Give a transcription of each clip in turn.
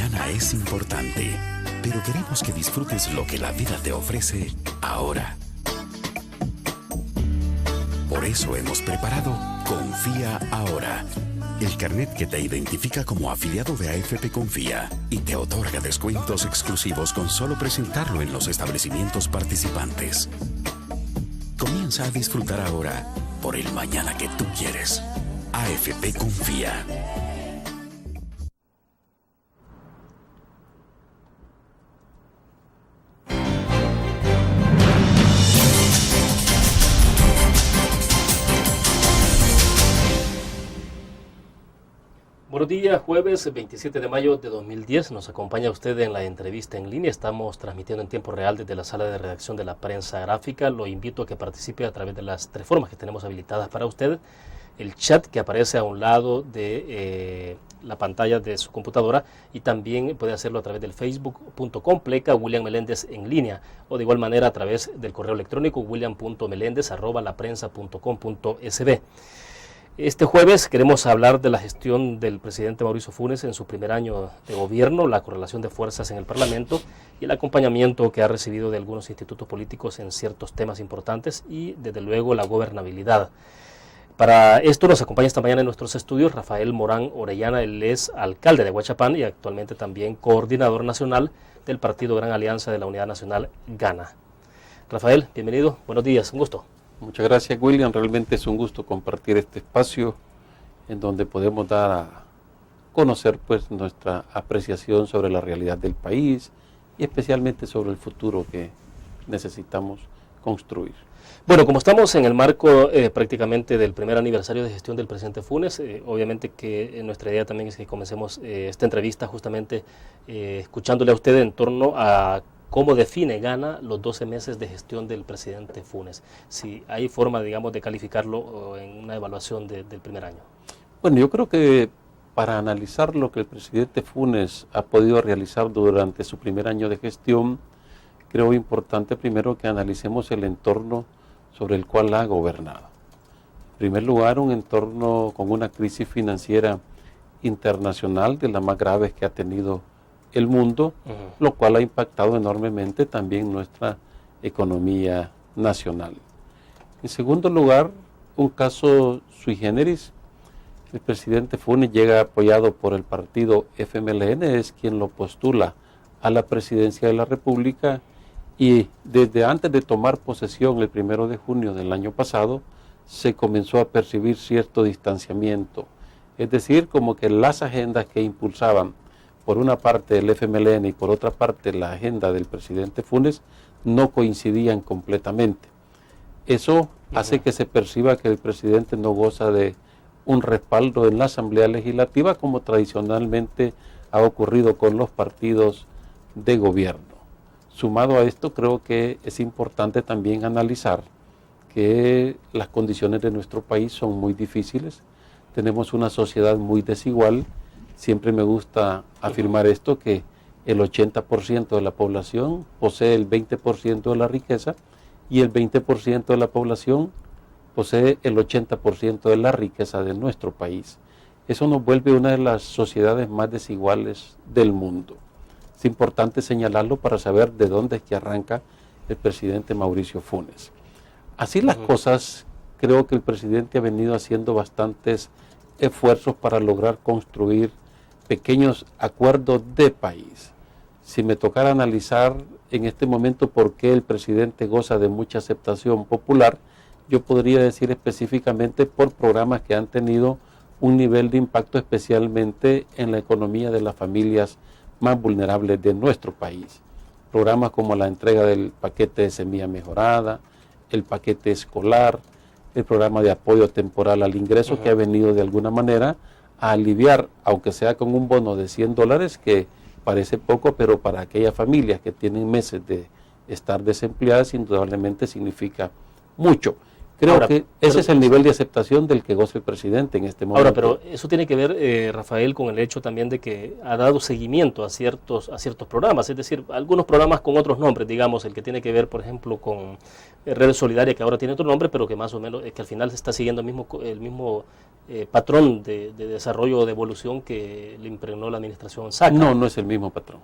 mañana es importante, pero queremos que disfrutes lo que la vida te ofrece ahora. Por eso hemos preparado Confía Ahora, el carnet que te identifica como afiliado de AFP Confía y te otorga descuentos exclusivos con solo presentarlo en los establecimientos participantes. Comienza a disfrutar ahora por el mañana que tú quieres. AFP Confía. Buenos días, jueves 27 de mayo de 2010. Nos acompaña usted en la entrevista en línea. Estamos transmitiendo en tiempo real desde la sala de redacción de la prensa gráfica. Lo invito a que participe a través de las tres formas que tenemos habilitadas para usted. El chat que aparece a un lado de la pantalla de su computadora, y también puede hacerlo a través del facebook.com William Meléndez en línea, o de igual manera a través del correo electrónico william.melendez@laprensa.com.sb. Este jueves queremos hablar de la gestión del presidente Mauricio Funes en su primer año de gobierno, la correlación de fuerzas en el Parlamento y el acompañamiento que ha recibido de algunos institutos políticos en ciertos temas importantes y, desde luego, la gobernabilidad. Para esto nos acompaña esta mañana en nuestros estudios Rafael Morán Orellana. Él es alcalde de Huachapán y actualmente también coordinador nacional del Partido Gran Alianza de la Unidad Nacional, GANA. Rafael, bienvenido, buenos días, un gusto. Muchas gracias, William. Realmente es un gusto compartir este espacio en donde podemos dar a conocer pues nuestra apreciación sobre la realidad del país y especialmente sobre el futuro que necesitamos construir. Bueno, como estamos en el marco prácticamente del primer aniversario de gestión del presidente Funes, obviamente que nuestra idea también es que comencemos esta entrevista justamente escuchándole a usted en torno a cómo define GANA los 12 meses de gestión del presidente Funes. Si hay forma, digamos, de calificarlo en una evaluación del primer año. Bueno, yo creo que para analizar lo que el presidente Funes ha podido realizar durante su primer año de gestión, creo importante primero que analicemos el entorno sobre el cual ha gobernado. En primer lugar, un entorno con una crisis financiera internacional de las más graves que ha tenido el mundo, lo cual ha impactado enormemente también nuestra economía nacional. En segundo lugar, un caso sui generis. El presidente Funes llega apoyado por el partido FMLN, es quien lo postula a la presidencia de la República, y desde antes de tomar posesión el 1 de junio del año pasado, se comenzó a percibir cierto distanciamiento. Es decir, como que las agendas que impulsaban por una parte el FMLN y por otra parte la agenda del presidente Funes no coincidían completamente. Eso hace que se perciba que el presidente no goza de un respaldo en la Asamblea Legislativa como tradicionalmente ha ocurrido con los partidos de gobierno. Sumado a esto, creo que es importante también analizar que las condiciones de nuestro país son muy difíciles. Tenemos una sociedad muy desigual. Siempre me gusta afirmar esto, que el 80% de la población posee el 20% de la riqueza y el 20% de la población posee el 80% de la riqueza de nuestro país. Eso nos vuelve una de las sociedades más desiguales del mundo. Es importante señalarlo para saber de dónde es que arranca el presidente Mauricio Funes. Así las cosas, creo que el presidente ha venido haciendo bastantes esfuerzos para lograr construir pequeños acuerdos de país. Si me tocara analizar en este momento por qué el presidente goza de mucha aceptación popular, yo podría decir específicamente por programas que han tenido un nivel de impacto especialmente en la economía de las familias más vulnerables de nuestro país. Programas como la entrega del paquete de semilla mejorada, el paquete escolar, el programa de apoyo temporal al ingreso, que ha venido de alguna manera a aliviar, aunque sea con un bono de $100, que parece poco, pero para aquellas familias que tienen meses de estar desempleadas, indudablemente significa mucho. Creo Ahora, que ese es el nivel de aceptación del que goza el presidente en este momento. Ahora, pero eso tiene que ver, Rafael, con el hecho también de que ha dado seguimiento a ciertos programas, es decir, algunos programas con otros nombres, digamos, el que tiene que ver, por ejemplo, con Red Solidaria, que ahora tiene otro nombre, pero que más o menos, que al final se está siguiendo el mismo patrón de desarrollo o de evolución que le impregnó la administración Saca. No, no es el mismo patrón.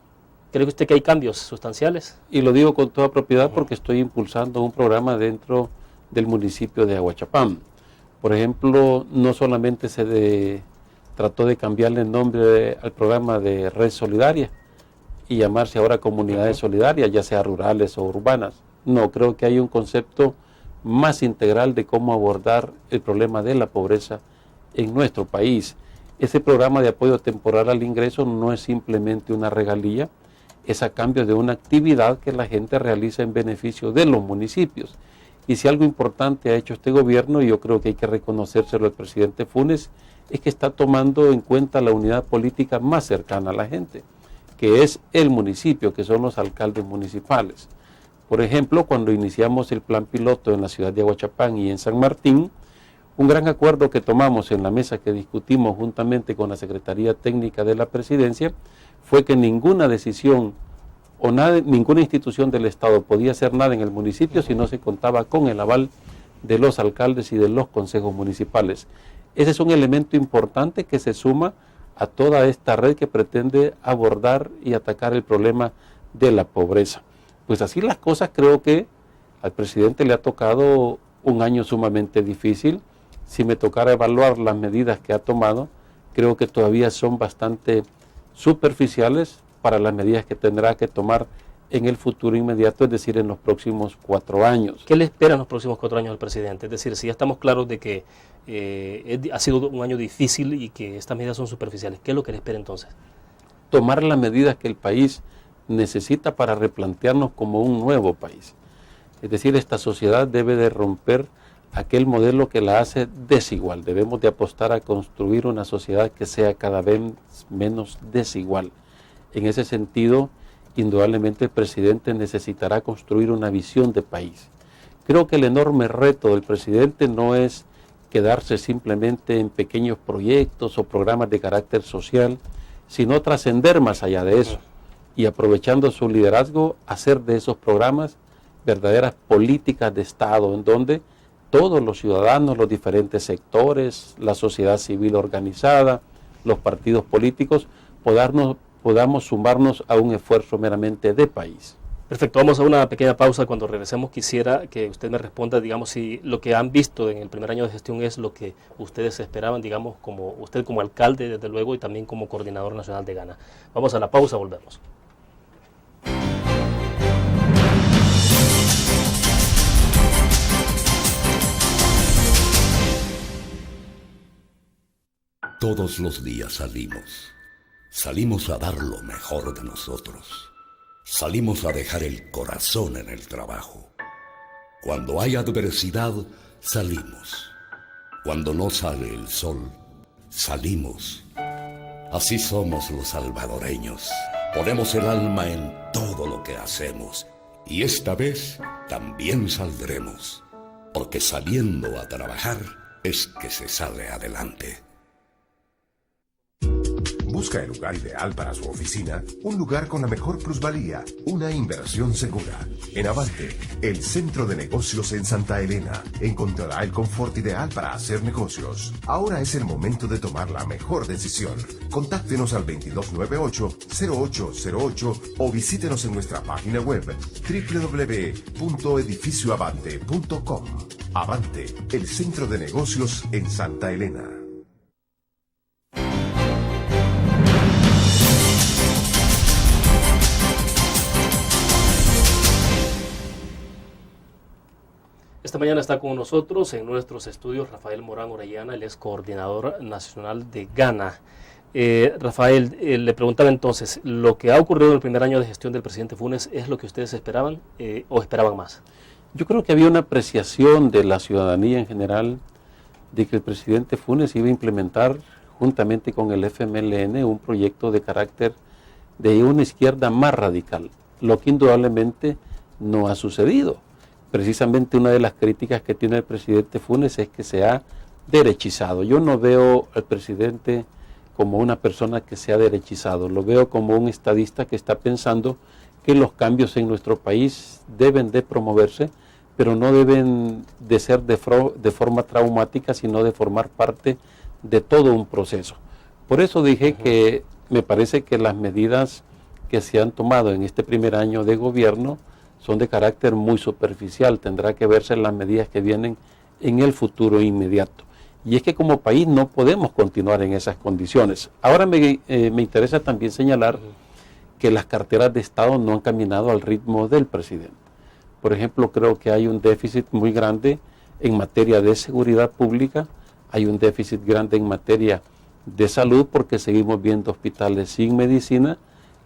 ¿Cree usted que hay cambios sustanciales? Y lo digo con toda propiedad porque estoy impulsando un programa dentro del municipio de Aguachapán. Por ejemplo, no solamente trató de cambiarle el nombre al programa de Red Solidaria y llamarse ahora Comunidades Solidarias, ya sea rurales o urbanas. No, creo que hay un concepto más integral de cómo abordar el problema de la pobreza en nuestro país. Ese programa de apoyo temporal al ingreso no es simplemente una regalía, es a cambio de una actividad que la gente realiza en beneficio de los municipios. Y si algo importante ha hecho este gobierno, y yo creo que hay que reconocérselo al presidente Funes, es que está tomando en cuenta la unidad política más cercana a la gente, que es el municipio, que son los alcaldes municipales. Por ejemplo, cuando iniciamos el plan piloto en la ciudad de Aguachapán y en San Martín, un gran acuerdo que tomamos en la mesa que discutimos juntamente con la Secretaría Técnica de la Presidencia fue que ninguna decisión o ninguna institución del Estado podía hacer nada en el municipio si no se contaba con el aval de los alcaldes y de los consejos municipales. Ese es un elemento importante que se suma a toda esta red que pretende abordar y atacar el problema de la pobreza. Pues así las cosas, creo que al presidente le ha tocado un año sumamente difícil. Si me tocara evaluar las medidas que ha tomado, creo que todavía son bastante superficiales para las medidas que tendrá que tomar en el futuro inmediato, es decir, en los próximos 4 años. ¿Qué le espera en los próximos 4 años al presidente? Es decir, si ya estamos claros de que ha sido un año difícil y que estas medidas son superficiales, ¿qué es lo que le espera entonces? Tomar las medidas que el país necesita para replantearnos como un nuevo país. Es decir, esta sociedad debe de romper aquel modelo que la hace desigual. Debemos de apostar a construir una sociedad que sea cada vez menos desigual. En ese sentido, indudablemente el presidente necesitará construir una visión de país. Creo que el enorme reto del presidente no es quedarse simplemente en pequeños proyectos o programas de carácter social, sino trascender más allá de eso y, aprovechando su liderazgo, hacer de esos programas verdaderas políticas de Estado en donde todos los ciudadanos, los diferentes sectores, la sociedad civil organizada, los partidos políticos, podamos sumarnos a un esfuerzo meramente de país. Perfecto, vamos a una pequeña pausa. Cuando regresemos quisiera que usted me responda, digamos, si lo que han visto en el primer año de gestión es lo que ustedes esperaban, digamos, como usted como alcalde, desde luego, y también como coordinador nacional de Gana. Vamos a la pausa, volvemos. Todos los días salimos a dar lo mejor de nosotros. Salimos a dejar el corazón en el trabajo. Cuando hay adversidad, salimos. Cuando no sale el sol, salimos. Así somos los salvadoreños. Ponemos el alma en todo lo que hacemos. Y esta vez también saldremos. Porque saliendo a trabajar es que se sale adelante. Busca el lugar ideal para su oficina, un lugar con la mejor plusvalía, una inversión segura. En Avante, el centro de negocios en Santa Elena, encontrará el confort ideal para hacer negocios. Ahora es el momento de tomar la mejor decisión. Contáctenos al 2298-0808 o visítenos en nuestra página web www.edificioavante.com. Avante, el centro de negocios en Santa Elena. Esta mañana está con nosotros en nuestros estudios Rafael Morán Orellana, él es coordinador nacional de Gana. Rafael, le preguntaba entonces, ¿lo que ha ocurrido en el primer año de gestión del presidente Funes es lo que ustedes esperaban o esperaban más? Yo creo que había una apreciación de la ciudadanía en general de que el presidente Funes iba a implementar juntamente con el FMLN un proyecto de carácter de una izquierda más radical, lo que indudablemente no ha sucedido. precisamente una de las críticas que tiene el presidente Funes es que se ha derechizado. Yo no veo al presidente como una persona que se ha derechizado, lo veo como un estadista que está pensando que los cambios en nuestro país deben de promoverse, pero no deben de ser de forma traumática, sino de formar parte de todo un proceso. Por eso dije que me parece que las medidas que se han tomado en este primer año de gobierno son de carácter muy superficial. Tendrá que verse las medidas que vienen en el futuro inmediato. Y es que como país no podemos continuar en esas condiciones. Ahora me interesa también señalar que las carteras de Estado no han caminado al ritmo del presidente. Por ejemplo, creo que hay un déficit muy grande en materia de seguridad pública, hay un déficit grande en materia de salud porque seguimos viendo hospitales sin medicina,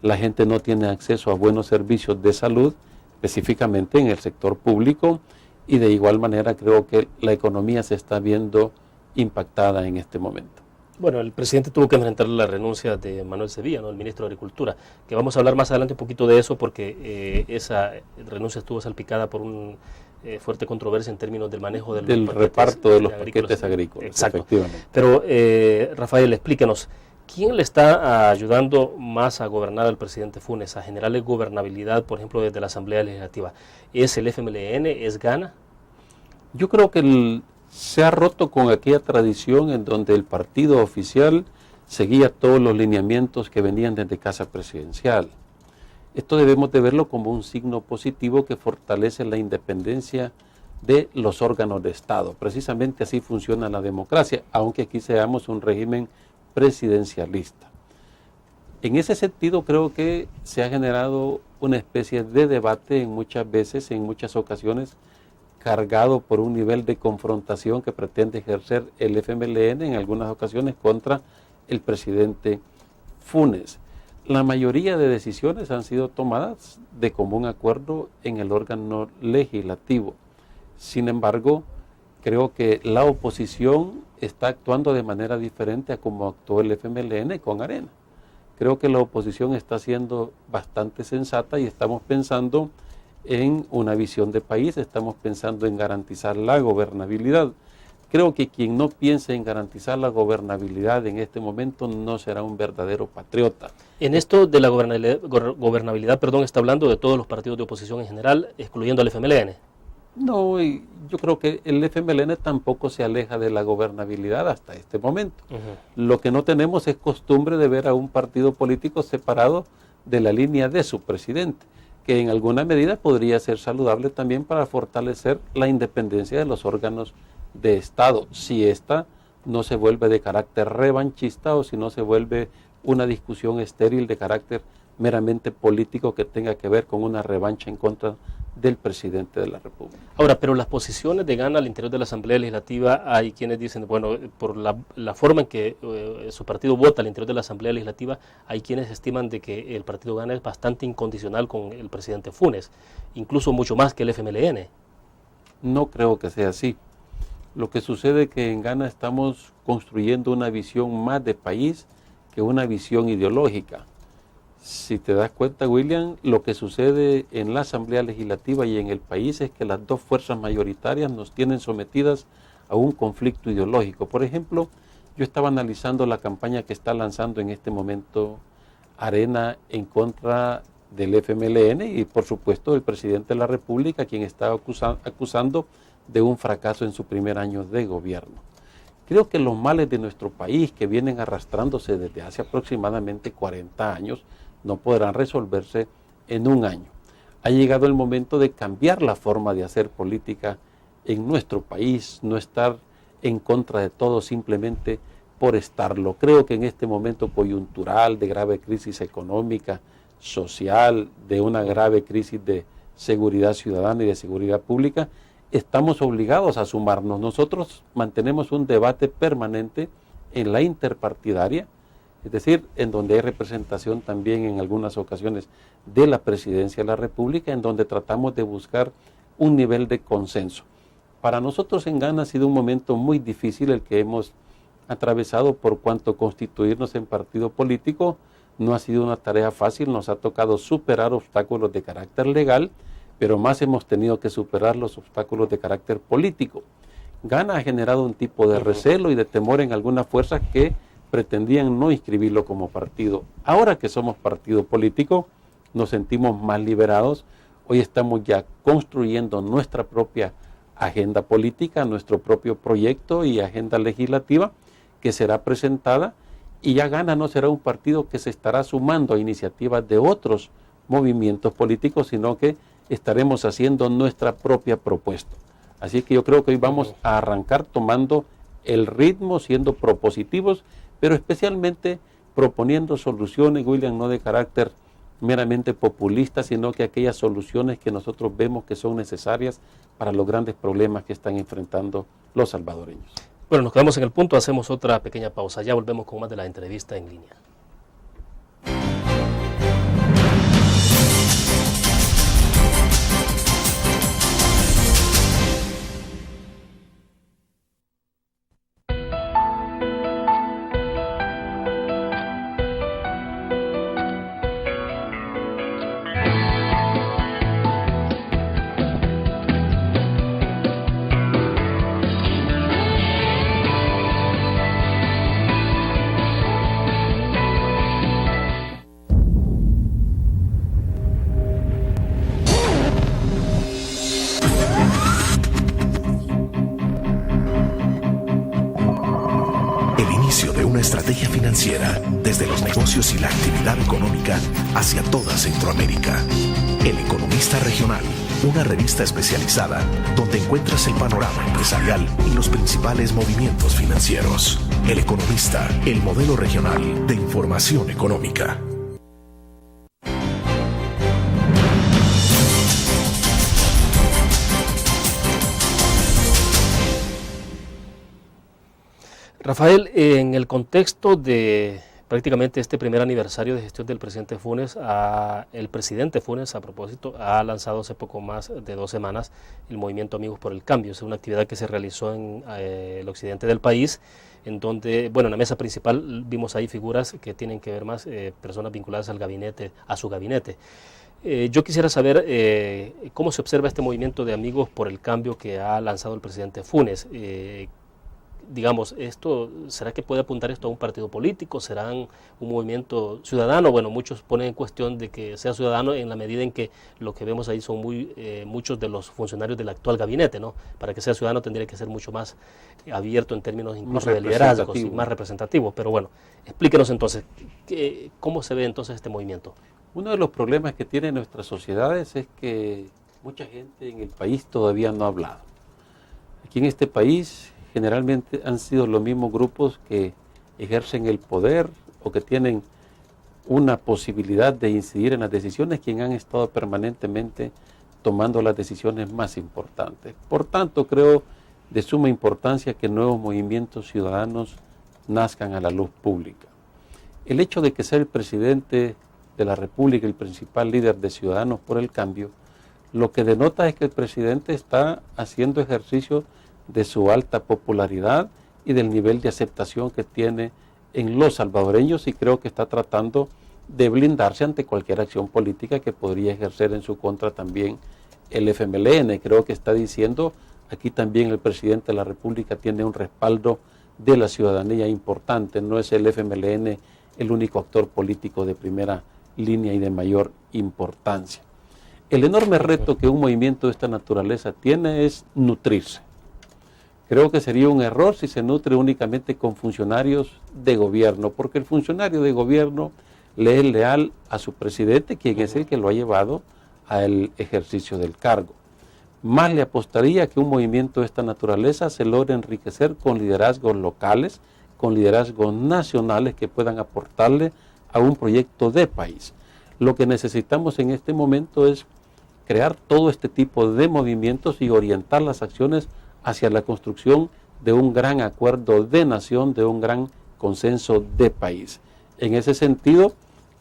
la gente no tiene acceso a buenos servicios de salud, específicamente en el sector público, y de igual manera creo que la economía se está viendo impactada en este momento. Bueno, el presidente tuvo que enfrentar la renuncia de Manuel Sevilla, ¿no?, el ministro de Agricultura, que vamos a hablar más adelante un poquito de eso porque esa renuncia estuvo salpicada por una fuerte controversia en términos del manejo del reparto de los paquetes agrícolas. Exacto. Efectivamente. Pero, Rafael, explícanos, ¿quién le está ayudando más a gobernar al presidente Funes, a generarle gobernabilidad, por ejemplo, desde la Asamblea Legislativa? ¿Es el FMLN? ¿Es Gana? Yo creo que se ha roto con aquella tradición en donde el partido oficial seguía todos los lineamientos que venían desde Casa Presidencial. Esto debemos de verlo como un signo positivo que fortalece la independencia de los órganos de Estado. Precisamente así funciona la democracia, aunque aquí seamos un régimen presidencialista. En ese sentido creo que se ha generado una especie de debate en muchas ocasiones, cargado por un nivel de confrontación que pretende ejercer el FMLN en algunas ocasiones contra el presidente Funes. La mayoría de decisiones han sido tomadas de común acuerdo en el órgano legislativo. Sin embargo, creo que la oposición está actuando de manera diferente a como actuó el FMLN con Arena. Creo que la oposición está siendo bastante sensata y estamos pensando en una visión de país, estamos pensando en garantizar la gobernabilidad. Creo que quien no piense en garantizar la gobernabilidad en este momento no será un verdadero patriota. En esto de la gobernabilidad, está hablando de todos los partidos de oposición en general, excluyendo al FMLN. No, yo creo que el FMLN tampoco se aleja de la gobernabilidad hasta este momento. Lo que no tenemos es costumbre de ver a un partido político separado de la línea de su presidente, que en alguna medida podría ser saludable también para fortalecer la independencia de los órganos de Estado, si ésta no se vuelve de carácter revanchista o si no se vuelve una discusión estéril de carácter meramente político que tenga que ver con una revancha en contra del presidente de la República. Ahora, pero las posiciones de Gana al interior de la Asamblea Legislativa, hay quienes dicen, bueno, por la forma en que su partido vota al interior de la Asamblea Legislativa, hay quienes estiman de que el partido Gana es bastante incondicional con el presidente Funes, incluso mucho más que el FMLN. No creo que sea así. Lo que sucede es que en Gana estamos construyendo una visión más de país que una visión ideológica. Si te das cuenta, William, lo que sucede en la Asamblea Legislativa y en el país es que las dos fuerzas mayoritarias nos tienen sometidas a un conflicto ideológico. Por ejemplo, yo estaba analizando la campaña que está lanzando en este momento Arena en contra del FMLN y, por supuesto, del presidente de la República, quien está acusando de un fracaso en su primer año de gobierno. Creo que los males de nuestro país, que vienen arrastrándose desde hace aproximadamente 40 años, no podrán resolverse en un año. Ha llegado el momento de cambiar la forma de hacer política en nuestro país, no estar en contra de todo simplemente por estarlo. Creo que en este momento coyuntural de grave crisis económica, social, de una grave crisis de seguridad ciudadana y de seguridad pública, estamos obligados a sumarnos. Nosotros mantenemos un debate permanente en la interpartidaria, es decir, en donde hay representación también en algunas ocasiones de la Presidencia de la República, en donde tratamos de buscar un nivel de consenso. Para nosotros en Gana ha sido un momento muy difícil el que hemos atravesado, por cuanto constituirnos en partido político no ha sido una tarea fácil, nos ha tocado superar obstáculos de carácter legal, pero más hemos tenido que superar los obstáculos de carácter político. Gana ha generado un tipo de recelo y de temor en algunas fuerzas que pretendían no inscribirlo como partido. Ahora que somos partido político, nos sentimos más liberados. Hoy estamos ya construyendo nuestra propia agenda política, nuestro propio proyecto y agenda legislativa que será presentada, y ya Gana no será un partido que se estará sumando a iniciativas de otros movimientos políticos, sino que estaremos haciendo nuestra propia propuesta. Así que yo creo que hoy vamos a arrancar tomando el ritmo, siendo propositivos, pero especialmente proponiendo soluciones, William, no de carácter meramente populista, sino que aquellas soluciones que nosotros vemos que son necesarias para los grandes problemas que están enfrentando los salvadoreños. Bueno, nos quedamos en el punto, hacemos otra pequeña pausa. Ya volvemos con más de la entrevista en línea. Estrategia financiera desde los negocios y la actividad económica hacia toda Centroamérica. El Economista Regional, una revista especializada donde encuentras el panorama empresarial y los principales movimientos financieros. El Economista, el modelo regional de información económica. Rafael, en el contexto de prácticamente este primer aniversario de gestión del presidente Funes, el presidente Funes, a propósito, ha lanzado hace poco más de 2 semanas el movimiento Amigos por el Cambio. Es una actividad que se realizó en el occidente del país, en donde, bueno, en la mesa principal vimos ahí figuras que tienen que ver más, personas vinculadas al gabinete, a su gabinete. Yo quisiera saber cómo se observa este movimiento de Amigos por el Cambio que ha lanzado el presidente Funes. Digamos, ¿será que puede apuntar esto a un partido político? ¿Será un movimiento ciudadano? Bueno, muchos ponen en cuestión de que sea ciudadano en la medida en que lo que vemos ahí son muchos de los funcionarios del actual gabinete, ¿no? Para que sea ciudadano tendría que ser mucho más abierto en términos incluso de liderazgo, y más representativo. Pero bueno, explíquenos entonces, ¿cómo se ve entonces este movimiento? Uno de los problemas que tienen nuestras sociedades es que mucha gente en el país todavía no ha hablado. Aquí en este país generalmente han sido los mismos grupos que ejercen el poder o que tienen una posibilidad de incidir en las decisiones quienes han estado permanentemente tomando las decisiones más importantes. Por tanto, creo de suma importancia que nuevos movimientos ciudadanos nazcan a la luz pública. El hecho de que sea el presidente de la República el principal líder de Ciudadanos por el Cambio, lo que denota es que el presidente está haciendo ejercicio de su alta popularidad y del nivel de aceptación que tiene en los salvadoreños, y creo que está tratando de blindarse ante cualquier acción política que podría ejercer en su contra también el FMLN. Creo que está diciendo, aquí también el presidente de la República tiene un respaldo de la ciudadanía importante, no es el FMLN el único actor político de primera línea y de mayor importancia. El enorme reto que un movimiento de esta naturaleza tiene es nutrirse. Creo que sería un error si se nutre únicamente con funcionarios de gobierno, porque el funcionario de gobierno le es leal a su presidente, quien es el que lo ha llevado al ejercicio del cargo. Más le apostaría que un movimiento de esta naturaleza se logre enriquecer con liderazgos locales, con liderazgos nacionales que puedan aportarle a un proyecto de país. Lo que necesitamos en este momento es crear todo este tipo de movimientos y orientar las acciones hacia la construcción de un gran acuerdo de nación, de un gran consenso de país. En ese sentido,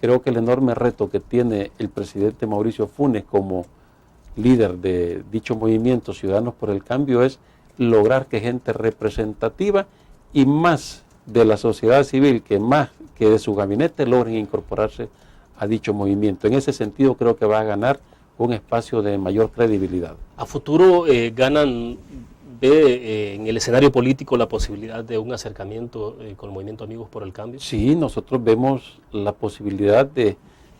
creo que el enorme reto que tiene el presidente Mauricio Funes como líder de dicho movimiento Ciudadanos por el Cambio es lograr que gente representativa y más de la sociedad civil que más que de su gabinete logren incorporarse a dicho movimiento. En ese sentido creo que va a ganar un espacio de mayor credibilidad. ¿A futuro ganan, ve en el escenario político la posibilidad de un acercamiento con el Movimiento Amigos por el Cambio? Sí, nosotros vemos la posibilidad de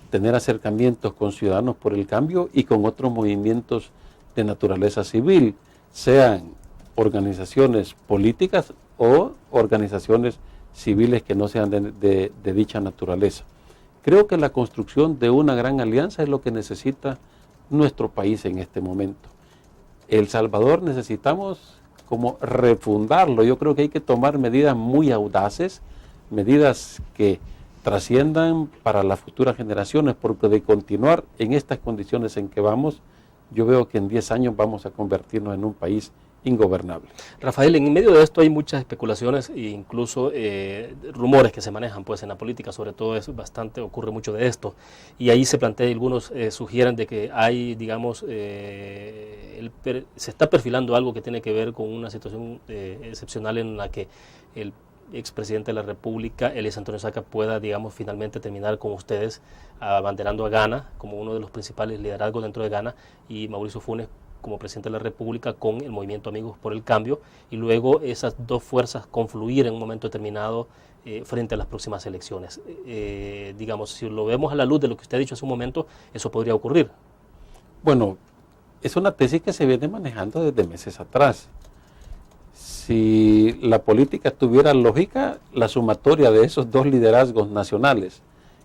tener acercamientos con Ciudadanos por el Cambio y con otros movimientos de naturaleza civil, sean organizaciones políticas o organizaciones civiles que no sean de dicha naturaleza. Creo que la construcción de una gran alianza es lo que necesita nuestro país en este momento. El Salvador necesitamos como refundarlo. Yo creo que hay que tomar medidas muy audaces, medidas que trasciendan para las futuras generaciones, porque de continuar en estas condiciones en que vamos, yo veo que en 10 años vamos a convertirnos en un país ingobernable. Rafael, en medio de esto hay muchas especulaciones e incluso rumores que se manejan pues en la política, sobre todo ocurre mucho de esto, y ahí se plantea, algunos sugieren de que hay, digamos, se está perfilando algo que tiene que ver con una situación excepcional en la que el expresidente de la República, Elías Antonio Saca, pueda, digamos, finalmente terminar con ustedes abanderando a Ghana como uno de los principales liderazgos dentro de Ghana, y Mauricio Funes como presidente de la República con el Movimiento Amigos por el Cambio, y luego esas dos fuerzas confluir en un momento determinado frente a las próximas elecciones. Digamos, si lo vemos a la luz de lo que usted ha dicho hace un momento, eso podría ocurrir. Bueno, es una tesis que se viene manejando desde meses atrás. Si la política tuviera lógica, la sumatoria de esos dos liderazgos nacionales,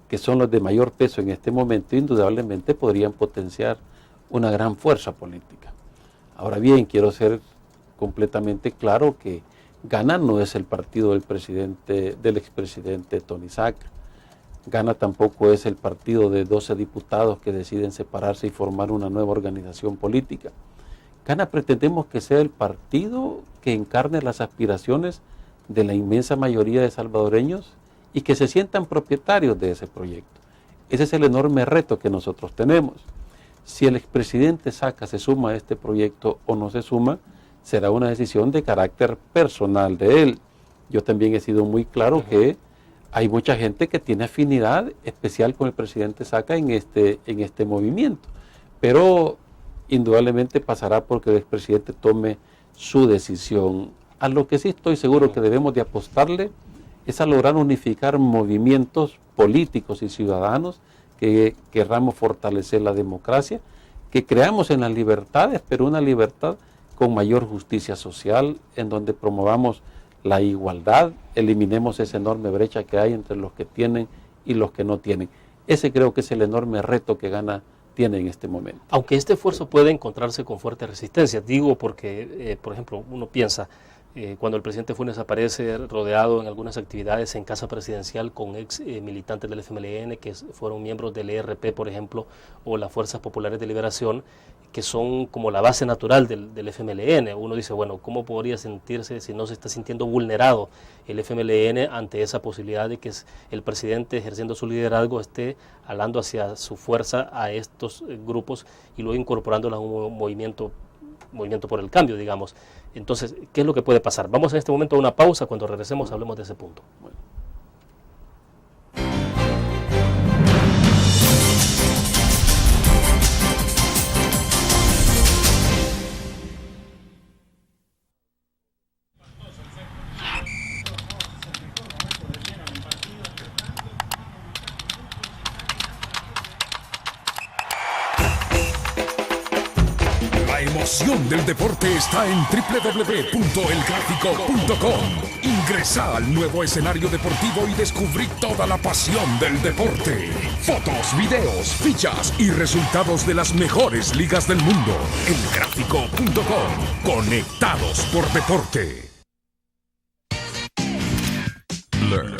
que son los de mayor peso en este momento, indudablemente podrían potenciar una gran fuerza política. Ahora bien, quiero ser completamente claro que Ghana no es el partido del expresidente Tony Saca. Ghana tampoco es el partido de 12 diputados que deciden separarse y formar una nueva organización política. Ghana pretendemos que sea el partido que encarne las aspiraciones de la inmensa mayoría de salvadoreños y que se sientan propietarios de ese proyecto. Ese es el enorme reto que nosotros tenemos. Si el expresidente Saca se suma a este proyecto o no se suma, será una decisión de carácter personal de él. Yo también he sido muy claro que hay mucha gente que tiene afinidad especial con el presidente Saca en este movimiento, pero indudablemente pasará porque el expresidente tome su decisión. A lo que sí estoy seguro que debemos de apostarle es a lograr unificar movimientos políticos y ciudadanos que querramos fortalecer la democracia, que creamos en las libertades, pero una libertad con mayor justicia social, en donde promovamos la igualdad, eliminemos esa enorme brecha que hay entre los que tienen y los que no tienen. Ese creo que es el enorme reto que Ghana tiene en este momento. Aunque este esfuerzo puede encontrarse con fuerte resistencia, digo porque, por ejemplo, uno piensa, cuando el presidente Funes aparece rodeado en algunas actividades en casa presidencial con ex militantes del FMLN que fueron miembros del ERP, por ejemplo, o las Fuerzas Populares de Liberación, que son como la base natural del FMLN. Uno dice, bueno, ¿cómo podría sentirse si no se está sintiendo vulnerado el FMLN ante esa posibilidad de que el presidente, ejerciendo su liderazgo, esté alando hacia su fuerza a estos grupos y luego incorporándolos a un movimiento por el cambio, digamos? Entonces, ¿qué es lo que puede pasar? Vamos en este momento a una pausa. Cuando regresemos hablemos de ese punto. Bueno. La emoción del deporte está en www.elgráfico.com. Ingresa al nuevo escenario deportivo y descubrí toda la pasión del deporte. Fotos, videos, fichas y resultados de las mejores ligas del mundo. Elgráfico.com. Conectados por deporte. Learn.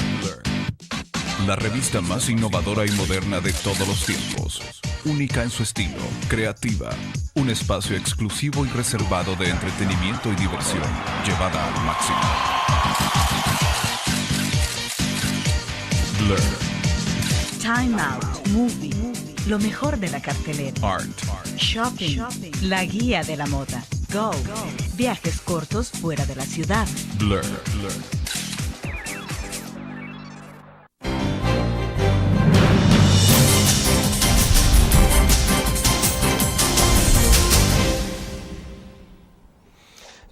La revista más innovadora y moderna de todos los tiempos. Única en su estilo, creativa. Un espacio exclusivo y reservado de entretenimiento y diversión, llevada al máximo. Learn. Time Out, Movie, lo mejor de la cartelera. Art. Shopping, la guía de la moda. Go, viajes cortos fuera de la ciudad. Blur.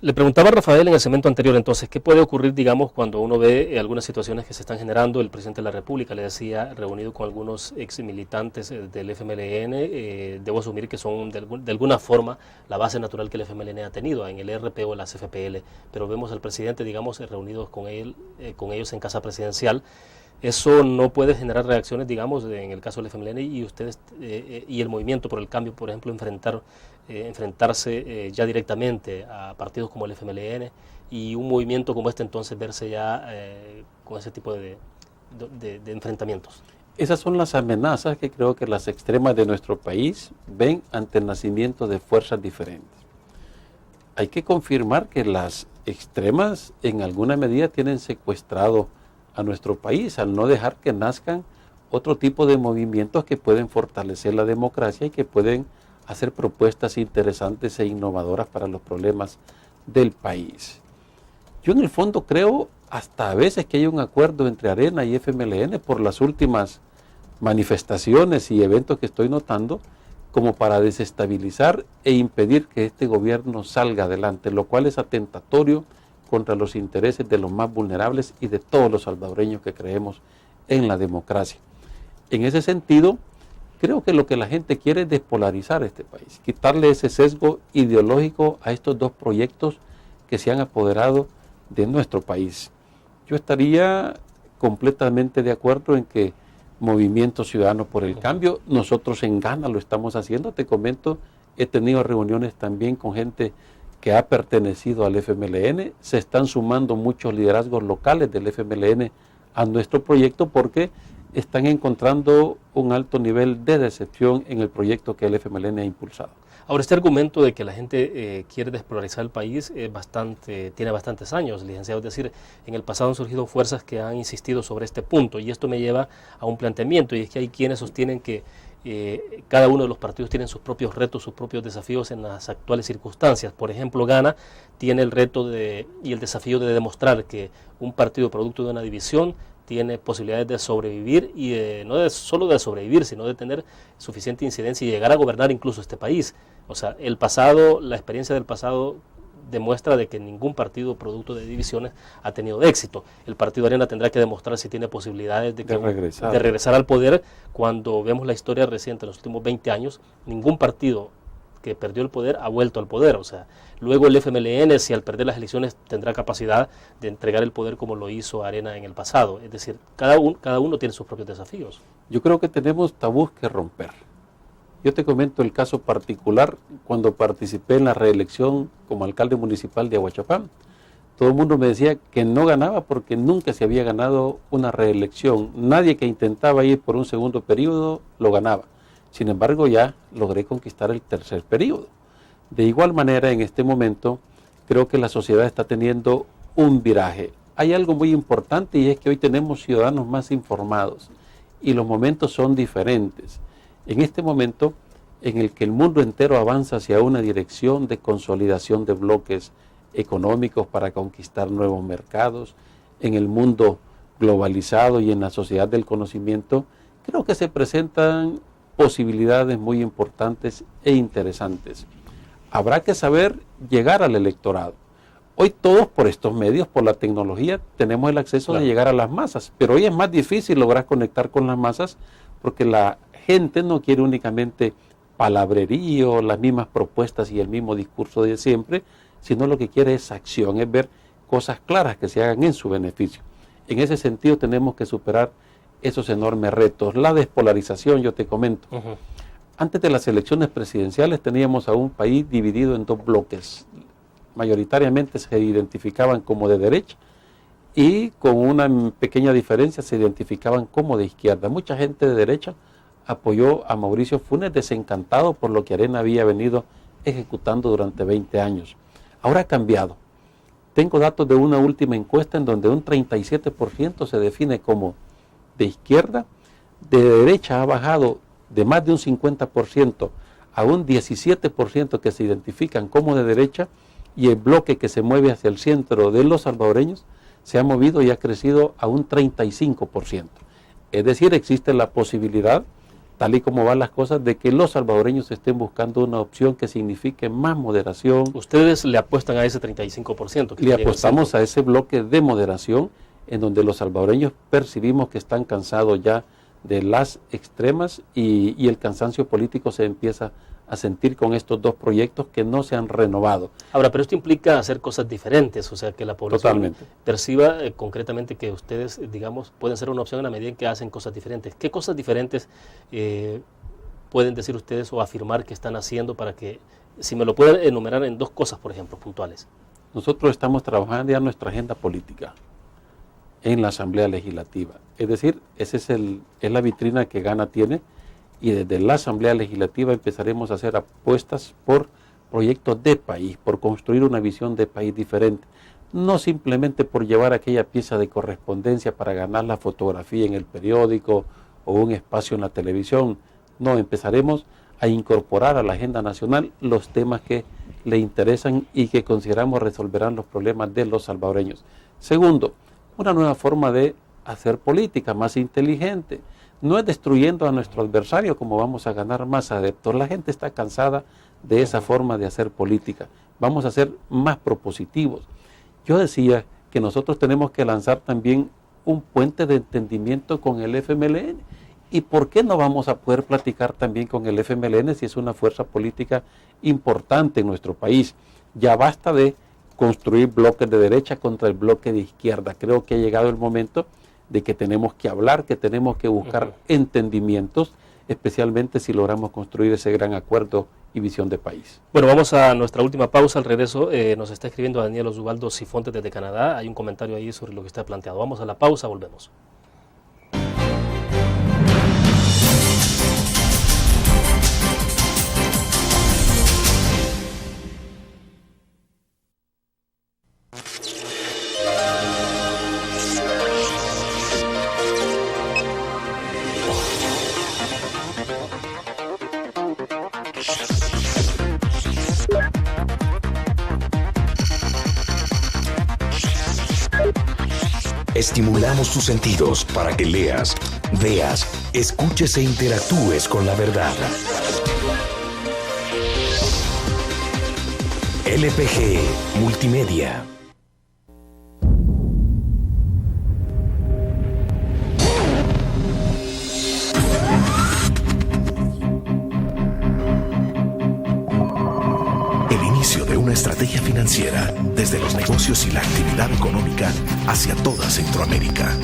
Le preguntaba a Rafael en el segmento anterior, entonces, ¿qué puede ocurrir, digamos, cuando uno ve algunas situaciones que se están generando? El presidente de la República, le decía, reunido con algunos ex militantes del FMLN, debo asumir que son de alguna forma la base natural que el FMLN ha tenido en el ERP o en la CFPL, pero vemos al presidente, digamos, reunidos con ellos en casa presidencial. Eso no puede generar reacciones, digamos, en el caso del FMLN y ustedes y el movimiento por el cambio, por ejemplo, enfrentarse ya directamente a partidos como el FMLN y un movimiento como este, entonces verse ya con ese tipo de enfrentamientos. Esas son las amenazas que creo que las extremas de nuestro país ven ante el nacimiento de fuerzas diferentes. Hay que confirmar que las extremas en alguna medida tienen secuestrado a nuestro país al no dejar que nazcan otro tipo de movimientos que pueden fortalecer la democracia y que pueden hacer propuestas interesantes e innovadoras para los problemas del país. Yo en el fondo creo hasta a veces que hay un acuerdo entre Arena y FMLN por las últimas manifestaciones y eventos que estoy notando como para desestabilizar e impedir que este gobierno salga adelante, lo cual es atentatorio contra los intereses de los más vulnerables y de todos los salvadoreños que creemos en la democracia. En ese sentido, creo que lo que la gente quiere es despolarizar este país, quitarle ese sesgo ideológico a estos dos proyectos que se han apoderado de nuestro país. Yo estaría completamente de acuerdo en que Movimiento Ciudadano por el Cambio, nosotros en Ghana lo estamos haciendo, te comento, he tenido reuniones también con gente que ha pertenecido al FMLN, se están sumando muchos liderazgos locales del FMLN a nuestro proyecto porque están encontrando un alto nivel de decepción en el proyecto que el FMLN ha impulsado. Ahora, este argumento de que la gente quiere despolarizar el país tiene bastantes años, licenciado. Es decir, en el pasado han surgido fuerzas que han insistido sobre este punto y esto me lleva a un planteamiento y es que hay quienes sostienen que cada uno de los partidos tienen sus propios retos, sus propios desafíos en las actuales circunstancias. Por ejemplo, Ghana tiene el reto y el desafío de demostrar que un partido producto de una división tiene posibilidades de sobrevivir y no solo de sobrevivir, sino de tener suficiente incidencia y llegar a gobernar incluso este país. O sea, la experiencia del pasado demuestra de que ningún partido producto de divisiones ha tenido éxito. El partido Arena tendrá que demostrar si tiene posibilidades de regresar al poder. Cuando vemos la historia reciente, en los últimos 20 años, ningún partido que perdió el poder ha vuelto al poder. O sea, luego el FMLN, si al perder las elecciones tendrá capacidad de entregar el poder como lo hizo Arena en el pasado. Es decir, cada uno tiene sus propios desafíos. Yo creo que tenemos tabús que romper. Yo te comento el caso particular cuando participé en la reelección como alcalde municipal de Aguachapán. Todo el mundo me decía que no ganaba porque nunca se había ganado una reelección. Nadie que intentaba ir por un segundo periodo lo ganaba. Sin embargo, ya logré conquistar el tercer periodo. De igual manera, en este momento, creo que la sociedad está teniendo un viraje. Hay algo muy importante y es que hoy tenemos ciudadanos más informados y los momentos son diferentes. En este momento en el que el mundo entero avanza hacia una dirección de consolidación de bloques económicos para conquistar nuevos mercados, en el mundo globalizado y en la sociedad del conocimiento, creo que se presentan posibilidades muy importantes e interesantes. Habrá que saber llegar al electorado. Hoy todos por estos medios, por la tecnología, tenemos el acceso de llegar a las masas, pero hoy es más difícil lograr conectar con las masas porque la gente no quiere únicamente palabrerío, las mismas propuestas y el mismo discurso de siempre, sino lo que quiere es acción, es ver cosas claras que se hagan en su beneficio. En ese sentido tenemos que superar esos enormes retos. La despolarización, yo te comento. Antes de las elecciones presidenciales teníamos a un país dividido en dos bloques. Mayoritariamente se identificaban como de derecha y con una pequeña diferencia se identificaban como de izquierda. Mucha gente de derecha apoyó a Mauricio Funes desencantado por lo que Arena había venido ejecutando durante 20 años. Ahora ha cambiado. Tengo datos de una última encuesta en donde un 37% se define como de izquierda, de derecha ha bajado de más de un 50% a un 17% que se identifican como de derecha y el bloque que se mueve hacia el centro de los salvadoreños se ha movido y ha crecido a un 35%. Es decir, existe la posibilidad tal y como van las cosas, de que los salvadoreños estén buscando una opción que signifique más moderación. Ustedes le apuestan a ese 35%. Le apostamos a ese bloque de moderación en donde los salvadoreños percibimos que están cansados ya de las extremas y el cansancio político se empieza a sentir con estos dos proyectos que no se han renovado. Ahora, pero esto implica hacer cosas diferentes, o sea, que la población Totalmente. perciba concretamente que ustedes, digamos, pueden ser una opción en la medida en que hacen cosas diferentes. ¿Qué cosas diferentes pueden decir ustedes o afirmar que están haciendo para que, si me lo pueden enumerar en dos cosas, por ejemplo, puntuales? Nosotros estamos trabajando ya nuestra agenda política en la Asamblea Legislativa. Es decir, esa es la vitrina que Gana tiene, y desde la Asamblea Legislativa empezaremos a hacer apuestas por proyectos de país, por construir una visión de país diferente. No simplemente por llevar aquella pieza de correspondencia para ganar la fotografía en el periódico o un espacio en la televisión. No, empezaremos a incorporar a la agenda nacional los temas que le interesan y que consideramos resolverán los problemas de los salvadoreños. Segundo, una nueva forma de hacer política más inteligente. No es destruyendo a nuestro adversario como vamos a ganar más adeptos. La gente está cansada de esa forma de hacer política. Vamos a ser más propositivos. Yo decía que nosotros tenemos que lanzar también un puente de entendimiento con el FMLN. ¿Y por qué no vamos a poder platicar también con el FMLN si es una fuerza política importante en nuestro país? Ya basta de construir bloques de derecha contra el bloque de izquierda. Creo que ha llegado el momento de que tenemos que hablar, que tenemos que buscar entendimientos, especialmente si logramos construir ese gran acuerdo y visión de país. Bueno, vamos a nuestra última pausa. Al regreso nos está escribiendo Daniel Osvaldo Sifontes desde Canadá. Hay un comentario ahí sobre lo que está planteado. Vamos a la pausa, volvemos. Estimulamos tus sentidos para que leas, veas, escuches e interactúes con la verdad. LPG Multimedia. El inicio de una estrategia financiera desde los negocios y la actividad económica hacia toda Centroamérica.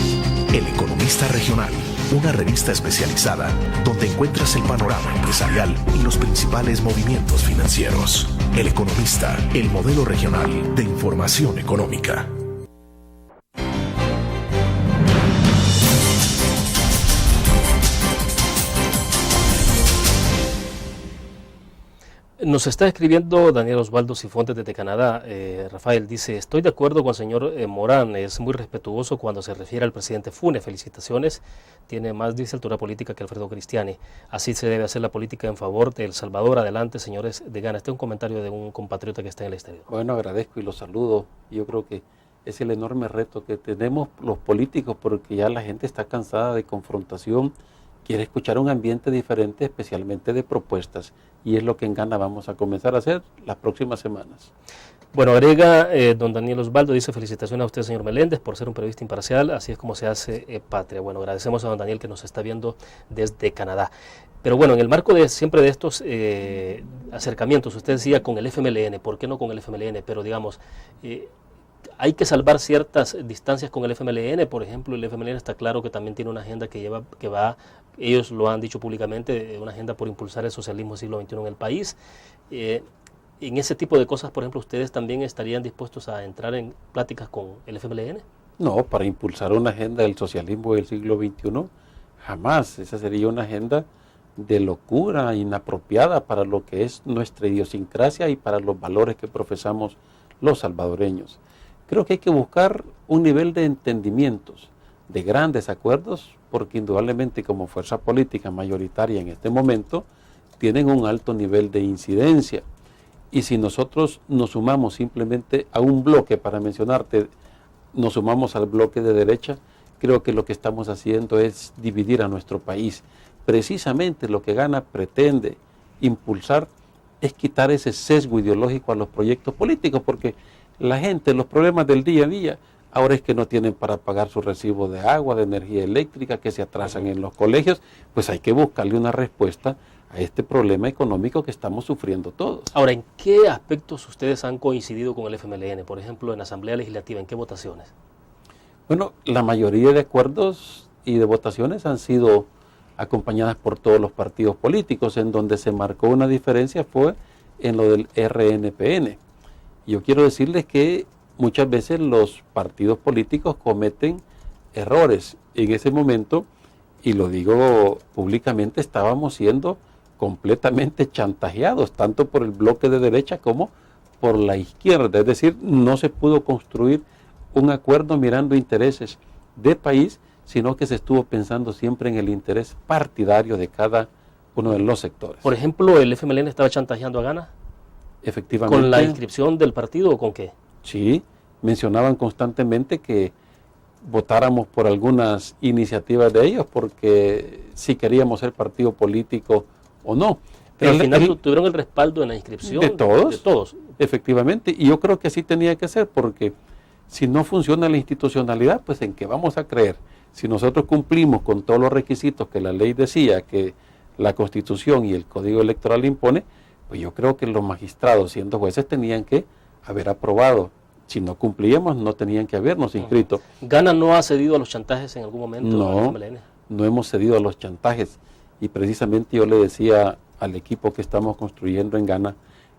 El Economista Regional, una revista especializada donde encuentras el panorama empresarial y los principales movimientos financieros. El Economista, el modelo regional de información económica. Nos está escribiendo Daniel Osvaldo Sifontes desde Canadá. Rafael dice, estoy de acuerdo con el señor Morán, es muy respetuoso cuando se refiere al presidente Funes. Felicitaciones, tiene más, dice, altura política que Alfredo Cristiani. Así se debe hacer la política en favor de El Salvador. Adelante, señores de Gana. Este es un comentario de un compatriota que está en el exterior. Bueno, agradezco y los saludo. Yo creo que es el enorme reto que tenemos los políticos, porque ya la gente está cansada de confrontación, quiere escuchar un ambiente diferente, especialmente de propuestas, y es lo que en Gana vamos a comenzar a hacer las próximas semanas. Bueno, agrega don Daniel Osvaldo, dice, felicitaciones a usted, señor Meléndez, por ser un periodista imparcial, así es como se hace patria. Bueno, agradecemos a don Daniel que nos está viendo desde Canadá. Pero bueno, en el marco de siempre de estos acercamientos, usted decía con el FMLN, ¿por qué no con el FMLN? Pero digamos, hay que salvar ciertas distancias con el FMLN. Por ejemplo, el FMLN está claro que también tiene una agenda que va, ellos lo han dicho públicamente, una agenda por impulsar el socialismo del siglo XXI en el país. En ese tipo de cosas, por ejemplo, ¿ustedes también estarían dispuestos a entrar en pláticas con el FMLN? No, para impulsar una agenda del socialismo del siglo XXI, jamás. Esa sería una agenda de locura, inapropiada para lo que es nuestra idiosincrasia y para los valores que profesamos los salvadoreños. Creo que hay que buscar un nivel de entendimientos, de grandes acuerdos, porque indudablemente como fuerza política mayoritaria en este momento, tienen un alto nivel de incidencia. Y si nosotros nos sumamos simplemente a un bloque, para mencionarte, nos sumamos al bloque de derecha, creo que lo que estamos haciendo es dividir a nuestro país. precisamente lo que Gana pretende impulsar es quitar ese sesgo ideológico a los proyectos políticos, porque la gente, los problemas del día a día, ahora es que no tienen para pagar su recibo de agua, de energía eléctrica, que se atrasan en los colegios, pues hay que buscarle una respuesta a este problema económico que estamos sufriendo todos. Ahora, ¿en qué aspectos ustedes han coincidido con el FMLN? Por ejemplo, en la Asamblea Legislativa, ¿en qué votaciones? Bueno, la mayoría de acuerdos y de votaciones han sido acompañadas por todos los partidos políticos. En donde se marcó una diferencia fue en lo del RNPN. Yo quiero decirles que muchas veces los partidos políticos cometen errores. En ese momento, y lo digo públicamente, estábamos siendo completamente chantajeados, tanto por el bloque de derecha como por la izquierda. Es decir, no se pudo construir un acuerdo mirando intereses de país, sino que se estuvo pensando siempre en el interés partidario de cada uno de los sectores. Por ejemplo, ¿el FMLN estaba chantajeando a Gana? Efectivamente. ¿Con la inscripción del partido o con qué? Sí, mencionaban constantemente que votáramos por algunas iniciativas de ellos, porque si queríamos ser partido político o no. Pero al final tuvieron el respaldo en la inscripción de todos. De todos. Efectivamente, y yo creo que así tenía que ser, porque si no funciona la institucionalidad, pues ¿en qué vamos a creer? Si nosotros cumplimos con todos los requisitos que la ley decía, que la Constitución y el Código Electoral impone, pues yo creo que los magistrados, siendo jueces, tenían que haber aprobado. Si no cumplíamos, no tenían que habernos inscrito. ¿Gana no ha cedido a los chantajes en algún momento? No, no hemos cedido a los chantajes. Y precisamente yo le decía al equipo que estamos construyendo en Gana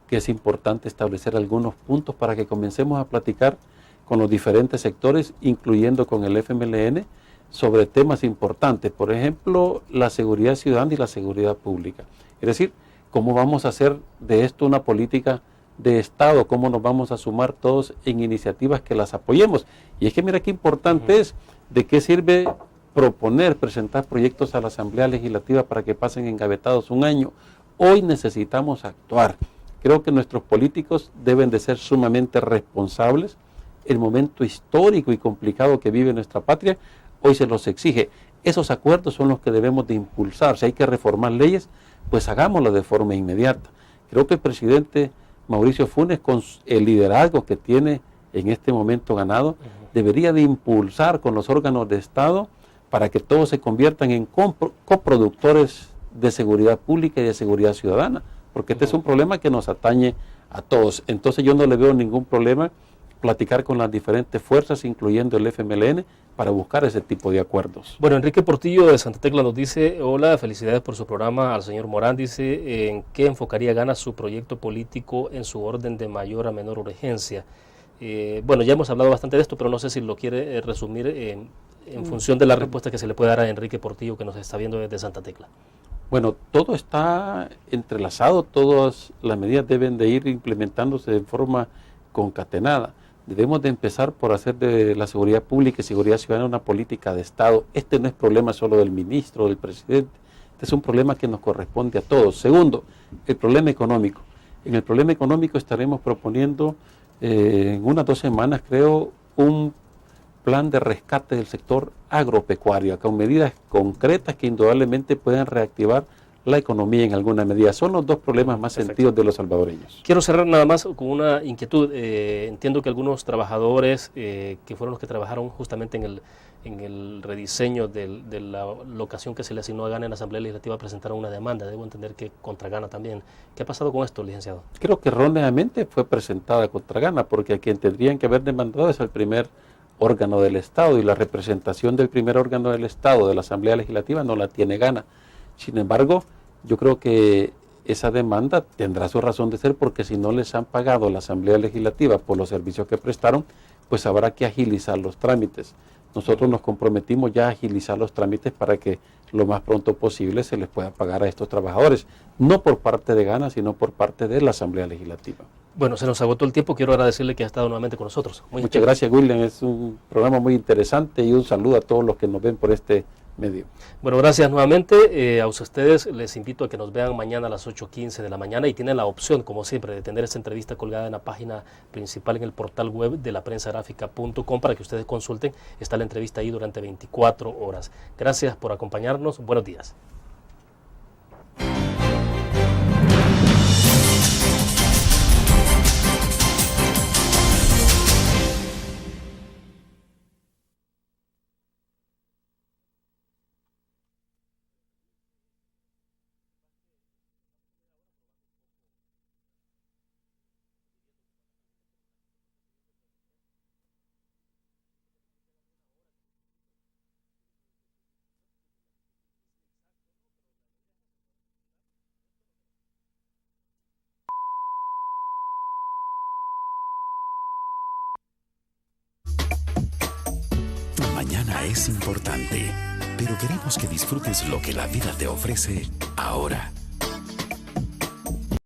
que es importante establecer algunos puntos para que comencemos a platicar con los diferentes sectores, incluyendo con el FMLN, sobre temas importantes. Por ejemplo, la seguridad ciudadana y la seguridad pública. Es decir, cómo vamos a hacer de esto una política de Estado, cómo nos vamos a sumar todos en iniciativas que las apoyemos. Y es que mira qué importante es, de qué sirve proponer, presentar proyectos a la Asamblea Legislativa para que pasen engavetados un año. Hoy necesitamos actuar. Creo que nuestros políticos deben de ser sumamente responsables. El momento histórico y complicado que vive nuestra patria, hoy se los exige. Esos acuerdos son los que debemos de impulsar. Si hay que reformar leyes, pues hagámoslo de forma inmediata. Creo que el presidente Mauricio Funes, con el liderazgo que tiene en este momento ganado, debería de impulsar con los órganos de Estado para que todos se conviertan en coproductores de seguridad pública y de seguridad ciudadana, porque este es un problema que nos atañe a todos. Entonces yo no le veo ningún problema platicar con las diferentes fuerzas, incluyendo el FMLN, para buscar ese tipo de acuerdos. Bueno, Enrique Portillo de Santa Tecla nos dice: hola, felicidades por su programa. Al señor Morán dice: ¿en qué enfocaría Gana su proyecto político en su orden de mayor a menor urgencia? Bueno, ya hemos hablado bastante de esto, pero no sé si lo quiere resumir en función de la respuesta que se le puede dar a Enrique Portillo, que nos está viendo desde Santa Tecla. Bueno, todo está entrelazado, todas las medidas deben de ir implementándose de forma concatenada. Debemos de empezar por hacer de la seguridad pública y seguridad ciudadana una política de Estado. Este no es problema solo del ministro o del presidente, este es un problema que nos corresponde a todos. Segundo, el problema económico. En el problema económico estaremos proponiendo en unas 2 semanas, creo, un plan de rescate del sector agropecuario, con medidas concretas que indudablemente puedan reactivar la economía en alguna medida. Son los 2 problemas más sentidos de los salvadoreños. Quiero cerrar nada más con una inquietud. Entiendo que algunos trabajadores que fueron los que trabajaron justamente en el rediseño de la locación que se le asignó a Gana en la Asamblea Legislativa presentaron una demanda. Debo entender que contra Gana también. ¿Qué ha pasado con esto, licenciado? Creo que erróneamente fue presentada contra Gana, porque a quien tendrían que haber demandado es el primer órgano del Estado, y la representación del primer órgano del Estado, de la Asamblea Legislativa, no la tiene Gana. Sin embargo, yo creo que esa demanda tendrá su razón de ser, porque si no les han pagado la Asamblea Legislativa por los servicios que prestaron, pues habrá que agilizar los trámites. Nosotros nos comprometimos ya a agilizar los trámites para que lo más pronto posible se les pueda pagar a estos trabajadores, no por parte de Gana, sino por parte de la Asamblea Legislativa. Bueno, se nos agotó el tiempo. Quiero agradecerle que ha estado nuevamente con nosotros. Muchas gracias, William. Es un programa muy interesante, y un saludo a todos los que nos ven por este medio. Bueno, gracias nuevamente. A ustedes les invito a que nos vean mañana a las 8:15 de la mañana, y tienen la opción, como siempre, de tener esta entrevista colgada en la página principal en el portal web de laprensagráfica.com para que ustedes consulten. Está la entrevista ahí durante 24 horas. Gracias por acompañarnos. Buenos días. mañana es importante, pero queremos que disfrutes lo que la vida te ofrece ahora.